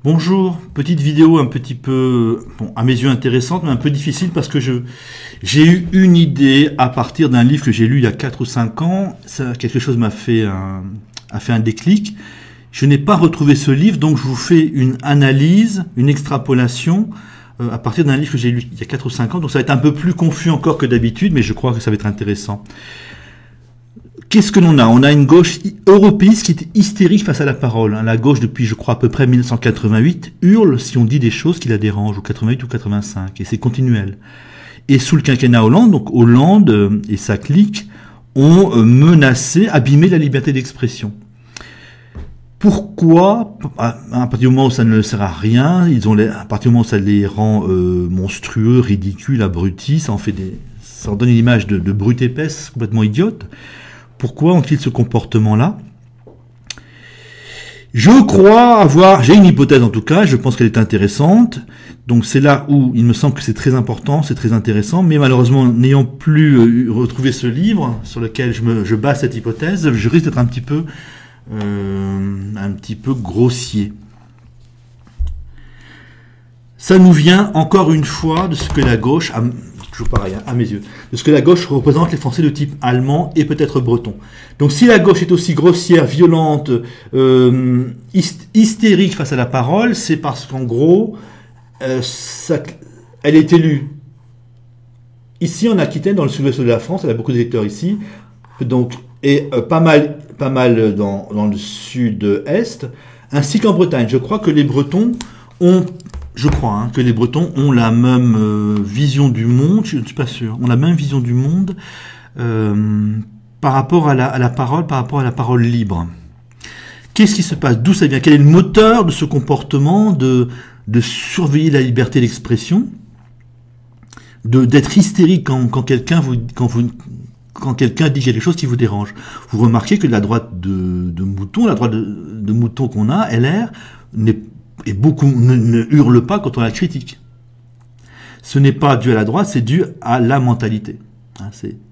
Bonjour, petite vidéo un petit peu, bon, à mes yeux intéressante, mais un peu difficile parce que j'ai eu une idée à partir d'un livre que j'ai lu il y a 4 ou 5 ans. Quelque chose a fait un déclic. Je n'ai pas retrouvé ce livre, donc je vous fais une analyse, une extrapolation à partir d'un livre que j'ai lu il y a 4 ou 5 ans. Donc ça va être un peu plus confus encore que d'habitude, mais je crois que ça va être intéressant. Qu'est-ce que l'on a? On a une gauche européiste qui est hystérique face à la parole. La gauche, depuis, je crois, à peu près 1988, hurle si on dit des choses qui la dérangent, ou 88 ou 85, et c'est continuel. Et sous le quinquennat Hollande, donc Hollande et sa clique ont menacé, abîmé la liberté d'expression. Pourquoi? À partir du moment où ça ne sert à rien, à partir du moment où ça les rend monstrueux, ridicules, abrutis, ça en donne une image de brute épaisse, complètement idiote. Pourquoi ont-ils ce comportement-là? J'ai une hypothèse en tout cas, je pense qu'elle est intéressante. Donc c'est là où il me semble que c'est très important, c'est très intéressant, mais malheureusement, n'ayant plus retrouvé ce livre sur lequel je base cette hypothèse, je risque d'être un petit peu grossier. Ça nous vient encore une fois de ce que la gauche toujours pareil, à mes yeux, de ce que la gauche représente les Français de type allemand et peut-être breton. Donc si la gauche est aussi grossière, violente, hystérique face à la parole, c'est parce qu'en gros, elle est élue ici en Aquitaine, dans le sud-ouest de la France, elle a beaucoup d'électeurs ici, donc, et pas mal dans le sud-est, ainsi qu'en Bretagne. Je crois que les Bretons ont... que les Bretons ont la même vision du monde, je ne suis pas sûr, ont la même vision du monde par rapport à la parole, par rapport à la parole libre. Qu'est-ce qui se passe? D'où ça vient? Quel est le moteur de ce comportement de surveiller la liberté d'expression, d'être hystérique quand quelqu'un dit quelque chose qui vous dérange? Vous remarquez que la droite de mouton qu'on a, LR, et beaucoup ne hurlent pas quand on la critique. Ce n'est pas dû à la droite, c'est dû à la mentalité.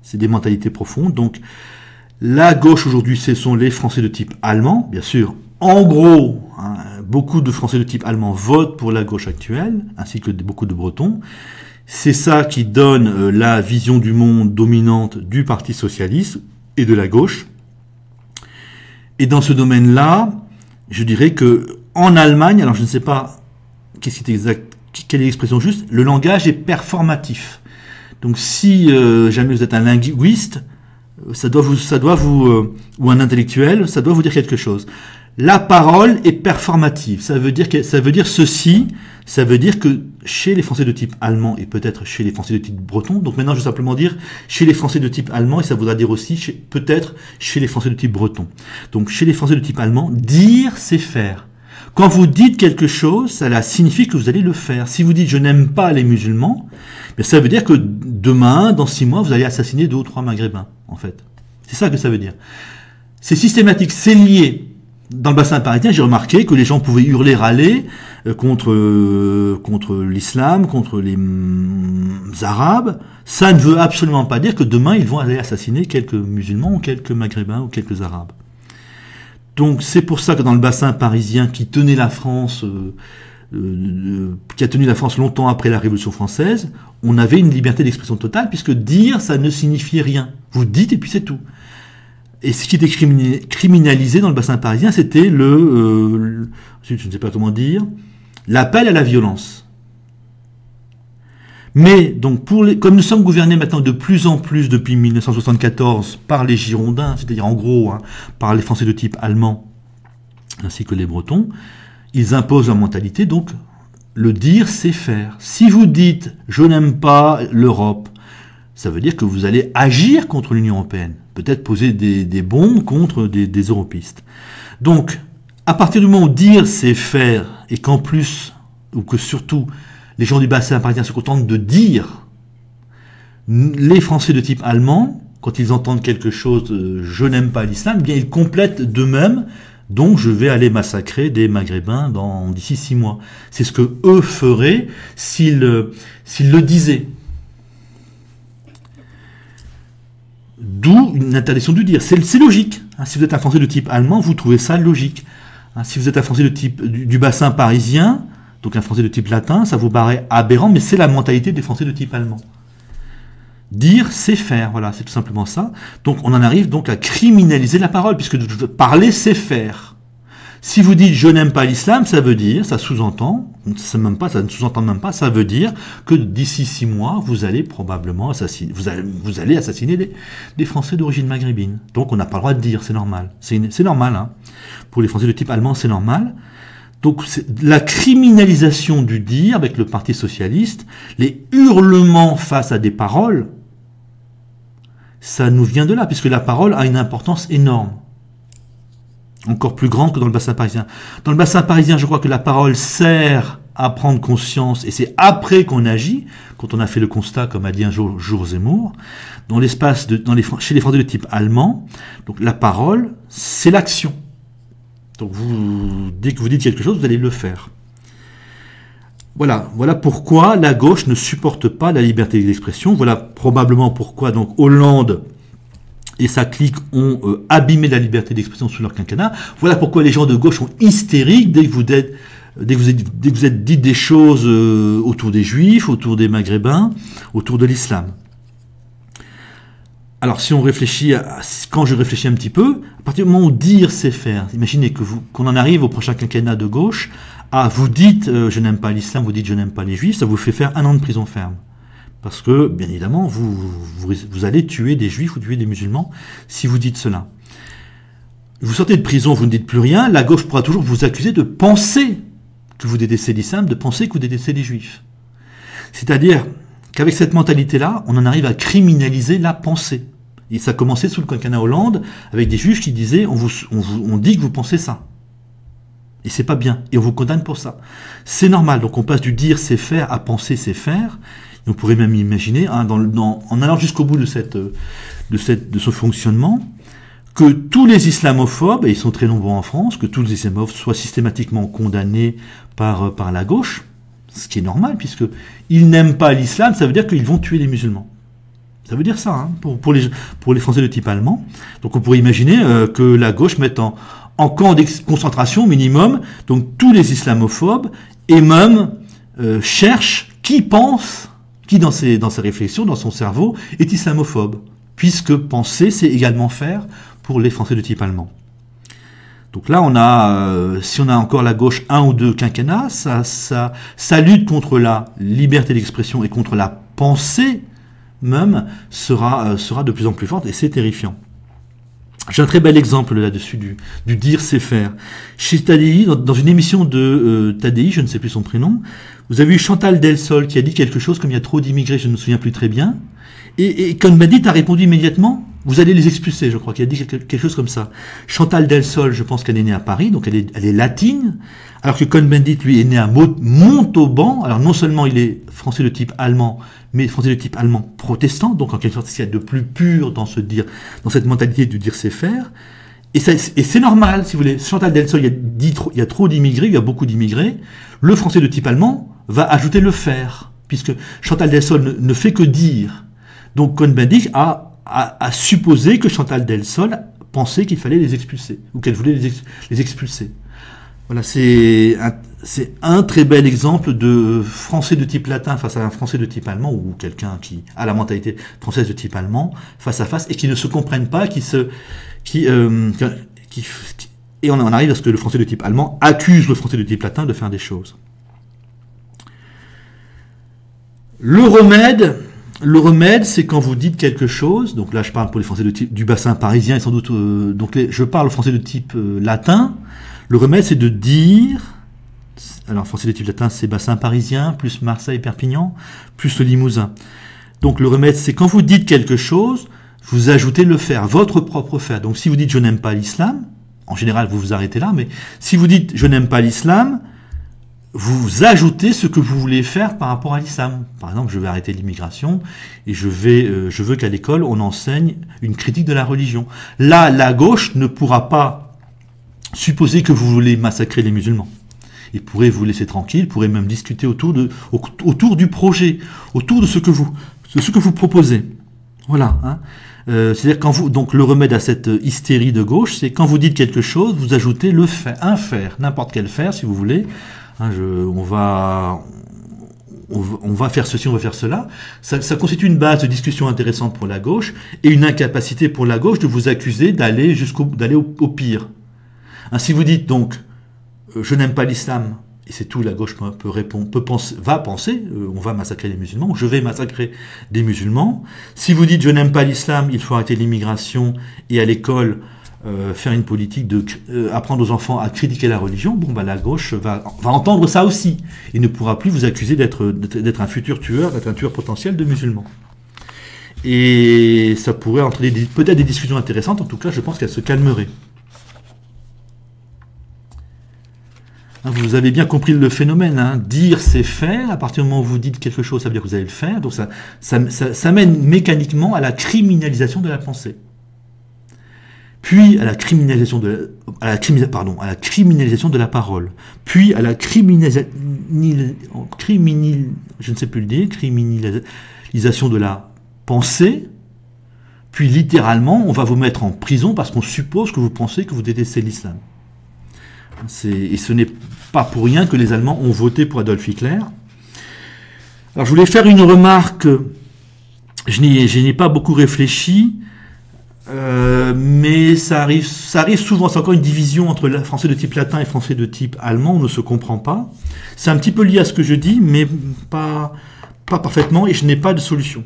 C'est des mentalités profondes. Donc, la gauche aujourd'hui, ce sont les Français de type allemand, bien sûr. En gros, beaucoup de Français de type allemand votent pour la gauche actuelle, ainsi que beaucoup de Bretons. C'est ça qui donne la vision du monde dominante du Parti socialiste et de la gauche. Et dans ce domaine-là, je dirais que en Allemagne, alors je ne sais pas quelle est l'expression juste, le langage est performatif. Donc si jamais vous êtes un linguiste, ou un intellectuel, ça doit vous dire quelque chose. La parole est performative. Ça veut dire ceci. Ça veut dire que chez les Français de type allemand et peut-être chez les Français de type breton, donc maintenant je vais simplement dire chez les Français de type allemand et ça voudra dire aussi peut-être chez les Français de type breton. Donc chez les Français de type allemand, dire c'est faire. Quand vous dites quelque chose, cela signifie que vous allez le faire. Si vous dites « je n'aime pas les musulmans », ça veut dire que demain, dans 6 mois, vous allez assassiner 2 ou 3 maghrébins, en fait. C'est ça que ça veut dire. C'est systématique, c'est lié. Dans le bassin parisien, j'ai remarqué que les gens pouvaient hurler, râler contre l'islam, contre les arabes. Ça ne veut absolument pas dire que demain, ils vont aller assassiner quelques musulmans ou quelques maghrébins ou quelques arabes. Donc c'est pour ça que dans le bassin parisien qui tenait la France, qui a tenu la France longtemps après la Révolution française, on avait une liberté d'expression totale, puisque dire, ça ne signifiait rien. Vous dites et puis c'est tout. Et ce qui était criminalisé dans le bassin parisien, c'était je ne sais pas comment dire, l'appel à la violence. Mais, donc, comme nous sommes gouvernés maintenant de plus en plus depuis 1974 par les Girondins, c'est-à-dire en gros par les Français de type allemand ainsi que les Bretons, ils imposent leur mentalité, donc le dire c'est faire. Si vous dites « je n'aime pas l'Europe », ça veut dire que vous allez agir contre l'Union européenne, peut-être poser des bombes contre des europistes. Donc, à partir du moment où dire c'est faire, et qu'en plus, ou que surtout, les gens du bassin parisien se contentent de dire, les Français de type allemand, quand ils entendent quelque chose, je n'aime pas l'islam, eh bien ils complètent d'eux-mêmes, donc je vais aller massacrer des maghrébins d'ici 6 mois. C'est ce que eux feraient s'ils le disaient. D'où une interdiction du dire. C'est logique. Si vous êtes un Français de type allemand, vous trouvez ça logique. Hein, si vous êtes un français de type du bassin parisien, donc un français de type latin, ça vous paraît aberrant, mais c'est la mentalité des français de type allemand. Dire, c'est faire, voilà, c'est tout simplement ça. Donc on en arrive donc à criminaliser la parole, puisque parler, c'est faire. Si vous dites « je n'aime pas l'islam », ça veut dire, ça sous-entend, ça ne sous-entend même pas, ça veut dire que d'ici 6 mois, vous allez probablement assassiner, vous allez assassiner des Français d'origine maghrébine. Donc on n'a pas le droit de dire, c'est normal. C'est normal, hein. Pour les Français de type allemand, c'est normal. Donc la criminalisation du dire avec le Parti socialiste, les hurlements face à des paroles, ça nous vient de là, puisque la parole a une importance énorme. Encore plus grande que dans le bassin parisien. Dans le bassin parisien, je crois que la parole sert à prendre conscience, et c'est après qu'on agit, quand on a fait le constat, comme a dit un jour Zemmour, chez les Français de type allemand, donc la parole, c'est l'action. Donc dès que vous dites quelque chose, vous allez le faire. Voilà pourquoi la gauche ne supporte pas la liberté d'expression. Voilà probablement pourquoi donc Hollande et sa clique ont abîmé la liberté d'expression sous leur quinquennat. Voilà pourquoi les gens de gauche sont hystériques dès que vous êtes dit des choses autour des Juifs, autour des Maghrébins, autour de l'islam. Alors si on réfléchit, quand je réfléchis un petit peu, à partir du moment où dire c'est faire, imaginez qu'on en arrive au prochain quinquennat de gauche, vous dites je n'aime pas l'islam, vous dites je n'aime pas les Juifs, ça vous fait faire 1 an de prison ferme. Parce que, bien évidemment, vous allez tuer des Juifs ou tuer des musulmans si vous dites cela. Vous sortez de prison, vous ne dites plus rien, la gauche pourra toujours vous accuser de penser que vous détestez l'islam, de penser que vous détestez les Juifs. C'est-à-dire qu'avec cette mentalité-là, on en arrive à criminaliser la pensée. Et ça a commencé sous le quinquennat Hollande, avec des juges qui disaient on dit que vous pensez ça. Et c'est pas bien. Et on vous condamne pour ça. C'est normal. Donc on passe du dire c'est faire à penser c'est faire. Et on pourrait même imaginer, hein, en allant jusqu'au bout de ce fonctionnement, que tous les islamophobes, et ils sont très nombreux en France, que tous les islamophobes soient systématiquement condamnés par la gauche, ce qui est normal, puisqu'ils n'aiment pas l'islam, ça veut dire qu'ils vont tuer les musulmans. Ça veut dire ça, hein, pour les Français de type allemand. Donc on pourrait imaginer que la gauche mette en camp de concentration minimum, donc tous les islamophobes, et même cherche qui dans ses réflexions, dans son cerveau, est islamophobe. Puisque penser, c'est également faire pour les Français de type allemand. Donc là, si on a encore la gauche 1 ou 2 quinquennats, ça lutte contre la liberté d'expression et contre la pensée même sera de plus en plus forte, et c'est terrifiant. J'ai un très bel exemple là-dessus du dire c'est faire. Chez Tadei, dans une émission de Tadei, je ne sais plus son prénom, vous avez eu Chantal Delsol qui a dit quelque chose comme il y a trop d'immigrés, je ne me souviens plus très bien, et Cohn-Bendit a répondu immédiatement, vous allez les expulser, je crois qu'il a dit quelque chose comme ça. Chantal Delsol, je pense qu'elle est née à Paris, donc elle est latine, alors que Cohn-Bendit, lui, est né à Montauban. Alors non seulement il est français de type allemand, mais français de type allemand protestant, donc en quelque sorte, il y a de plus pur dans cette mentalité de dire c'est faire. Et c'est normal, si vous voulez. Chantal Delsol, il y a trop d'immigrés, il y a beaucoup d'immigrés. Le français de type allemand va ajouter le faire, puisque Chantal Delsol ne fait que dire. Donc Cohn-Bendit a supposé que Chantal Delsol pensait qu'il fallait les expulser, ou qu'elle voulait les expulser. Voilà, c'est un très bel exemple de français de type latin face à un français de type allemand, ou quelqu'un qui a la mentalité française de type allemand, face à face, et qui ne se comprennent pas, et on en arrive à ce que le français de type allemand accuse le français de type latin de faire des choses. Le remède, c'est quand vous dites quelque chose, donc là je parle pour les français du bassin parisien, et sans doute, je parle aux français de type latin. Le remède, c'est de dire, alors français de type latin, c'est bassin parisien, plus Marseille, Perpignan, plus le Limousin. Donc le remède, c'est quand vous dites quelque chose, vous ajoutez le faire, votre propre faire. Donc si vous dites je n'aime pas l'islam, en général vous vous arrêtez là, mais si vous dites je n'aime pas l'islam, vous ajoutez ce que vous voulez faire par rapport à l'islam. Par exemple, je vais arrêter l'immigration et je veux qu'à l'école on enseigne une critique de la religion. Là, la gauche ne pourra pas supposer que vous voulez massacrer les musulmans. Il pourrait vous laisser tranquille, pourrait même discuter autour du projet, autour de ce que vous proposez. Voilà. Hein. C'est-à-dire quand vous, donc le remède à cette hystérie de gauche, c'est quand vous dites quelque chose, vous ajoutez le fait, un faire, n'importe quel faire si vous voulez. Hein, on va faire ceci, on va faire cela. Ça constitue une base de discussion intéressante pour la gauche et une incapacité pour la gauche de vous accuser d'aller au pire. Hein, si vous dites donc je n'aime pas l'islam, et c'est tout, la gauche va penser, on va massacrer les musulmans, je vais massacrer des musulmans. Si vous dites je n'aime pas l'islam, il faut arrêter l'immigration et à l'école faire une politique de apprendre aux enfants à critiquer la religion, bon bah la gauche va entendre ça aussi et ne pourra plus vous accuser d'être un futur tueur, d'être un tueur potentiel de musulmans. Et ça pourrait entraîner peut-être des discussions intéressantes, en tout cas je pense qu'elles se calmeraient. Vous avez bien compris le phénomène, hein. Dire c'est faire, à partir du moment où vous dites quelque chose, ça veut dire que vous allez le faire, donc ça mène mécaniquement à la criminalisation de la pensée. Puis à la criminalisation de la parole, puis à la criminalisation de la pensée, puis littéralement on va vous mettre en prison parce qu'on suppose que vous pensez que vous détestez l'islam. Et ce n'est pas pour rien que les Allemands ont voté pour Adolf Hitler. Alors je voulais faire une remarque, je n'y ai pas beaucoup réfléchi, mais ça arrive souvent, c'est encore une division entre français de type latin et français de type allemand, on ne se comprend pas. C'est un petit peu lié à ce que je dis, mais pas parfaitement, et je n'ai pas de solution.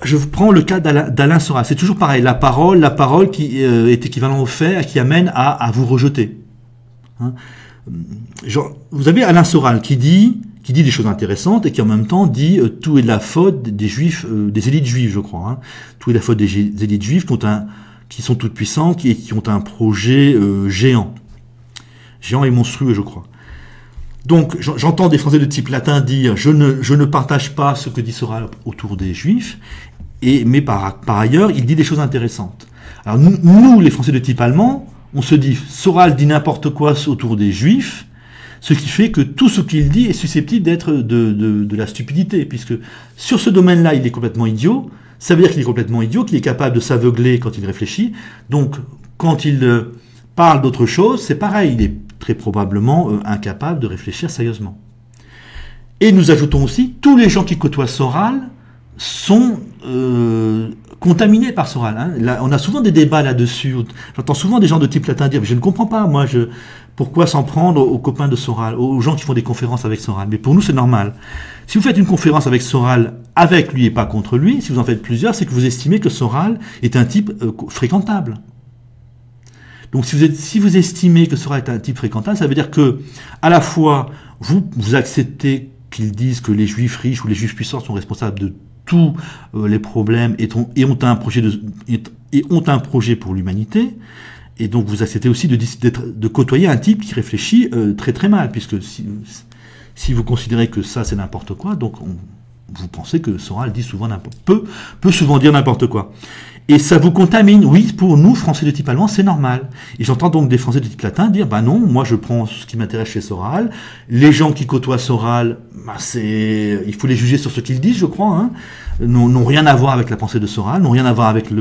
Je prends le cas d'Alain Soral, c'est toujours pareil, la parole qui est équivalent au fait, qui amène à vous rejeter. Hein, vous avez Alain Soral qui dit des choses intéressantes et qui en même temps dit tout est de la faute des juifs, des élites juives, je crois. Hein. Tout est de la faute des élites juives qui sont toutes puissantes et qui ont un projet géant et monstrueux, je crois. Donc j'entends des Français de type latin dire je ne partage pas ce que dit Soral autour des juifs, mais par ailleurs il dit des choses intéressantes. Alors nous les Français de type allemand, on se dit, Soral dit n'importe quoi autour des juifs, ce qui fait que tout ce qu'il dit est susceptible d'être de la stupidité, puisque sur ce domaine-là, il est complètement idiot, ça veut dire qu'il est complètement idiot, qu'il est capable de s'aveugler quand il réfléchit, donc quand il parle d'autre chose, c'est pareil, il est très probablement incapable de réfléchir sérieusement. Et nous ajoutons aussi, tous les gens qui côtoient Soral sont contaminés par Soral. Hein. Là, on a souvent des débats là-dessus. J'entends souvent des gens de type latin dire « Je ne comprends pas, moi, pourquoi s'en prendre aux copains de Soral, aux gens qui font des conférences avec Soral ?» Mais pour nous, c'est normal. Si vous faites une conférence avec Soral, avec lui et pas contre lui, si vous en faites plusieurs, c'est que vous estimez que Soral est un type fréquentable. Donc si vous estimez que Soral est un type fréquentable, ça veut dire que à la fois, vous acceptez qu'ils disent que les juifs riches ou les juifs puissants sont responsables de tous les problèmes et ont un projet pour l'humanité, et donc vous acceptez aussi de côtoyer un type qui réfléchit très très mal, puisque si vous considérez que ça c'est n'importe quoi, donc vous pensez que Soral dit souvent peut souvent dire n'importe quoi. Et ça vous contamine. Oui, pour nous, Français de type allemand, c'est normal. Et j'entends donc des Français de type latin dire, bah non, moi je prends ce qui m'intéresse chez Soral. Les gens qui côtoient Soral, bah il faut les juger sur ce qu'ils disent, je crois, hein, n'ont rien à voir avec la pensée de Soral, n'ont rien à voir avec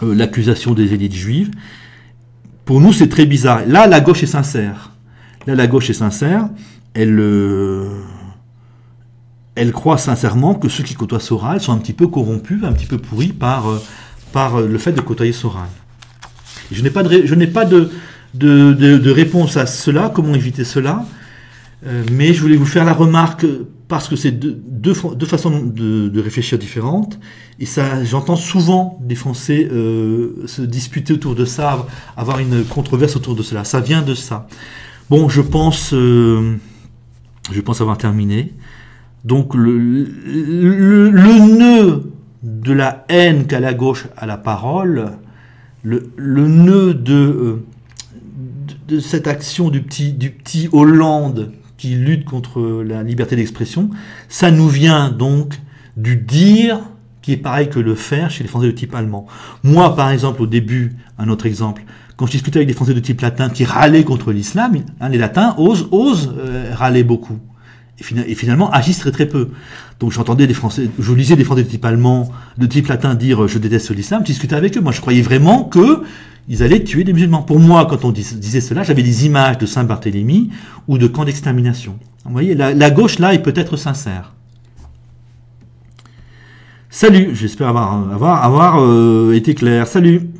l'accusation des élites juives. Pour nous, c'est très bizarre. Là, la gauche est sincère. Elle croit sincèrement que ceux qui côtoient Soral sont un petit peu corrompus, un petit peu pourris par le fait de côtoyer Soral. Je n'ai pas de réponse à cela, comment éviter cela, mais je voulais vous faire la remarque parce que c'est deux façons de réfléchir différentes, et ça, j'entends souvent des Français se disputer autour de ça, avoir une controverse autour de cela. Ça vient de ça. Bon, je pense avoir terminé. Donc le nœud de la haine qu'a la gauche à la parole, le nœud de cette action du petit Hollande qui lutte contre la liberté d'expression, ça nous vient donc du dire qui est pareil que le faire chez les Français de type allemand. Moi, par exemple, au début, un autre exemple, quand je discutais avec des Français de type latin qui râlaient contre l'islam, les latins osent râler beaucoup. Et finalement agissent très très peu. Donc j'entendais des Français, je lisais des Français de type allemand, de type latin dire je déteste l'islam, je discutais avec eux. Moi je croyais vraiment que ils allaient tuer des musulmans. Pour moi, quand on disait cela, j'avais des images de Saint-Barthélemy ou de camps d'extermination. Vous voyez, la gauche là est peut-être sincère. Salut, j'espère avoir été clair. Salut.